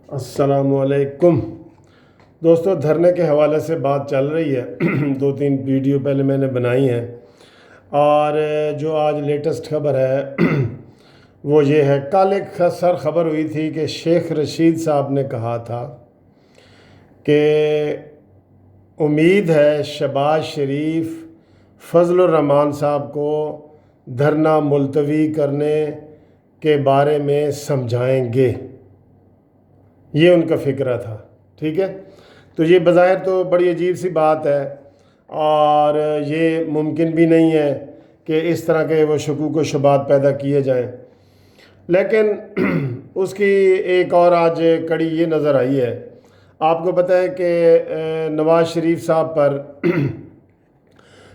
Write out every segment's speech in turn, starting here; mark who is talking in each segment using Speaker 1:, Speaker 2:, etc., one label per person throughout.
Speaker 1: السلام علیکم دوستو، دھرنے کے حوالے سے بات چل رہی ہے 2-3 ویڈیو پہلے میں نے بنائی ہیں، اور جو آج لیٹسٹ خبر ہے وہ یہ ہے۔ کل ایک سر خبر ہوئی تھی کہ شیخ رشید صاحب نے کہا تھا کہ امید ہے شہباز شریف فضل الرحمان صاحب کو دھرنا ملتوی کرنے کے بارے میں سمجھائیں گے۔ یہ ان کا فکرہ تھا، ٹھیک ہے۔ تو یہ بظاہر تو بڑی عجیب سی بات ہے، اور یہ ممکن بھی نہیں ہے کہ اس طرح کے وہ شکوک و شبہات پیدا کیے جائیں، لیکن اس کی ایک اور آج کڑی یہ نظر آئی ہے۔ آپ کو پتہ ہے کہ نواز شریف صاحب پر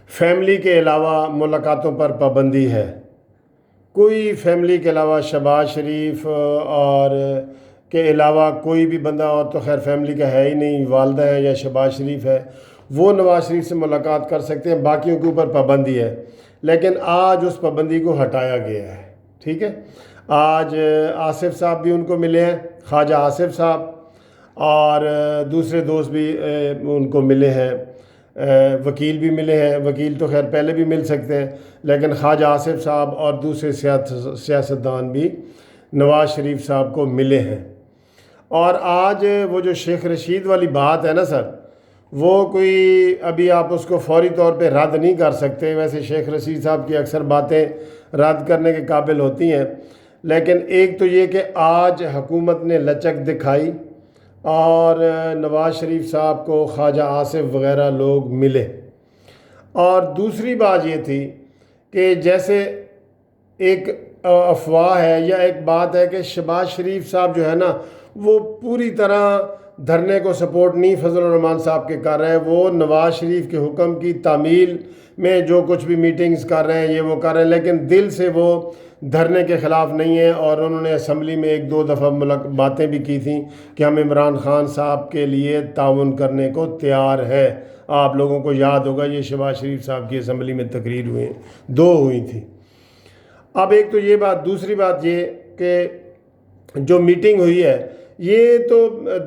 Speaker 1: فیملی کے علاوہ ملاقاتوں پر پابندی ہے۔ کوئی فیملی کے علاوہ شہباز شریف اور کے علاوہ کوئی بھی بندہ، اور تو خیر فیملی کا ہے ہی نہیں، والدہ ہے یا شہباز شریف ہے، وہ نواز شریف سے ملاقات کر سکتے ہیں، باقیوں کے اوپر پابندی ہے۔ لیکن آج اس پابندی کو ہٹایا گیا ہے، ٹھیک ہے۔ آج آصف صاحب بھی ان کو ملے ہیں، خواجہ آصف صاحب، اور دوسرے دوست بھی ان کو ملے ہیں، وکیل بھی ملے ہیں۔ وکیل تو خیر پہلے بھی مل سکتے ہیں، لیکن خواجہ آصف صاحب اور دوسرے سیاستدان بھی نواز شریف صاحب کو ملے ہیں۔ اور آج وہ جو شیخ رشید والی بات ہے نا سر، وہ کوئی ابھی آپ اس کو فوری طور پہ رد نہیں کر سکتے۔ ویسے شیخ رشید صاحب کی اکثر باتیں رد کرنے کے قابل ہوتی ہیں، لیکن ایک تو یہ کہ آج حکومت نے لچک دکھائی اور نواز شریف صاحب کو خواجہ آصف وغیرہ لوگ ملے، اور دوسری بات یہ تھی کہ جیسے ایک افواہ ہے یا ایک بات ہے کہ شہباز شریف صاحب جو ہے نا، وہ پوری طرح دھرنے کو سپورٹ نہیں فضل الرحمان صاحب کے کر رہے ہیں۔ وہ نواز شریف کے حکم کی تعمیل میں جو کچھ بھی میٹنگز کر رہے ہیں، یہ وہ کر رہے ہیں، لیکن دل سے وہ دھرنے کے خلاف نہیں ہے۔ اور انہوں نے اسمبلی میں 1-2 دفعہ باتیں بھی کی تھیں کہ ہم عمران خان صاحب کے لیے تعاون کرنے کو تیار ہے۔ آپ لوگوں کو یاد ہوگا یہ شہباز شریف صاحب کی اسمبلی میں تقریر ہوئی، 2 ہوئی تھیں۔ اب ایک تو یہ بات، دوسری بات یہ کہ جو میٹنگ ہوئی ہے یہ تو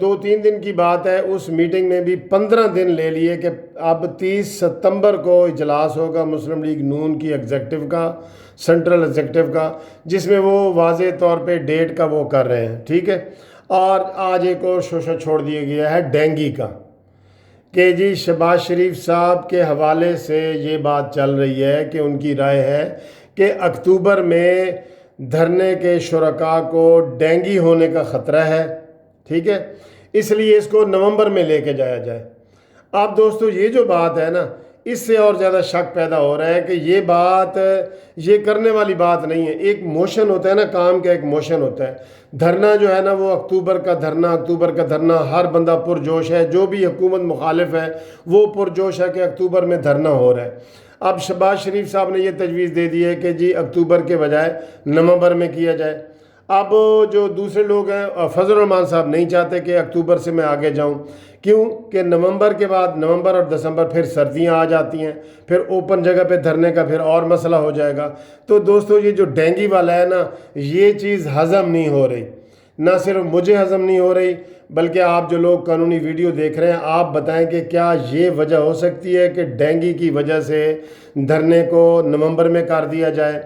Speaker 1: 2-3 دن کی بات ہے۔ اس میٹنگ میں بھی 15 دن لے لیے کہ اب 30 ستمبر کو اجلاس ہوگا مسلم لیگ نون کی ایگزیکٹو کا، سینٹرل ایگزیکٹو کا، جس میں وہ واضح طور پہ ڈیٹ کا وہ کر رہے ہیں، ٹھیک ہے۔ اور آج ایک اور شوشہ چھوڑ دیا گیا ہے ڈینگی کا، کہ جی شہباز شریف صاحب کے حوالے سے یہ بات چل رہی ہے کہ ان کی رائے ہے کہ اکتوبر میں دھرنے کے شرکاء کو ڈینگی ہونے کا خطرہ ہے، ٹھیک ہے، اس لیے اس کو نومبر میں لے کے جایا جائے۔ اب دوستو یہ جو بات ہے نا، اس سے اور زیادہ شک پیدا ہو رہا ہے کہ یہ بات یہ کرنے والی بات نہیں ہے۔ ایک موشن ہوتا ہے نا، کام کا ایک موشن ہوتا ہے۔ دھرنا جو ہے نا وہ اکتوبر کا دھرنا، ہر بندہ پرجوش ہے، جو بھی حکومت مخالف ہے وہ پرجوش ہے کہ اکتوبر میں دھرنا ہو رہا ہے۔ اب شہباز شریف صاحب نے یہ تجویز دے دی ہے کہ جی اکتوبر کے بجائے نومبر میں کیا جائے۔ اب جو دوسرے لوگ ہیں، فضل الرحمان صاحب نہیں چاہتے کہ اکتوبر سے میں آگے جاؤں، کیوں کہ نومبر کے بعد، نومبر اور دسمبر پھر سردیاں آ جاتی ہیں، پھر اوپن جگہ پہ دھرنے کا پھر اور مسئلہ ہو جائے گا۔ تو دوستو یہ جو ڈینگی والا ہے نا، یہ چیز ہضم نہیں ہو رہی، نہ صرف مجھے ہضم نہیں ہو رہی، بلکہ آپ جو لوگ قانونی ویڈیو دیکھ رہے ہیں، آپ بتائیں کہ کیا یہ وجہ ہو سکتی ہے کہ ڈینگی کی وجہ سے دھرنے کو نومبر میں کر دیا جائے،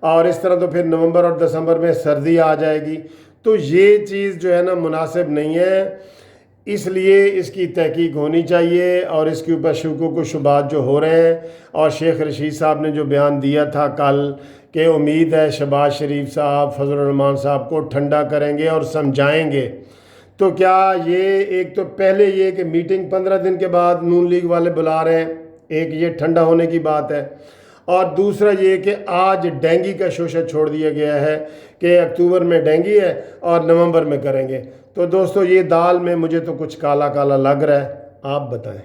Speaker 1: اور اس طرح تو پھر نومبر اور دسمبر میں سردی آ جائے گی۔ تو یہ چیز جو ہے نا مناسب نہیں ہے، اس لیے اس کی تحقیق ہونی چاہیے، اور اس کے اوپر شکوک و شبہات جو ہو رہے ہیں، اور شیخ رشید صاحب نے جو بیان دیا تھا کل کہ امید ہے شہباز شریف صاحب فضل الرحمان صاحب کو ٹھنڈا کریں گے اور سمجھائیں گے، تو کیا یہ ایک تو پہلے یہ کہ میٹنگ 15 دن کے بعد نون لیگ والے بلا رہے ہیں، ایک یہ ٹھنڈا ہونے کی بات ہے، اور دوسرا یہ کہ آج ڈینگی کا شوشہ چھوڑ دیا گیا ہے کہ اکتوبر میں ڈینگی ہے اور نومبر میں کریں گے۔ تو دوستو یہ دال میں مجھے تو کچھ کالا کالا لگ رہا ہے، آپ بتائیں۔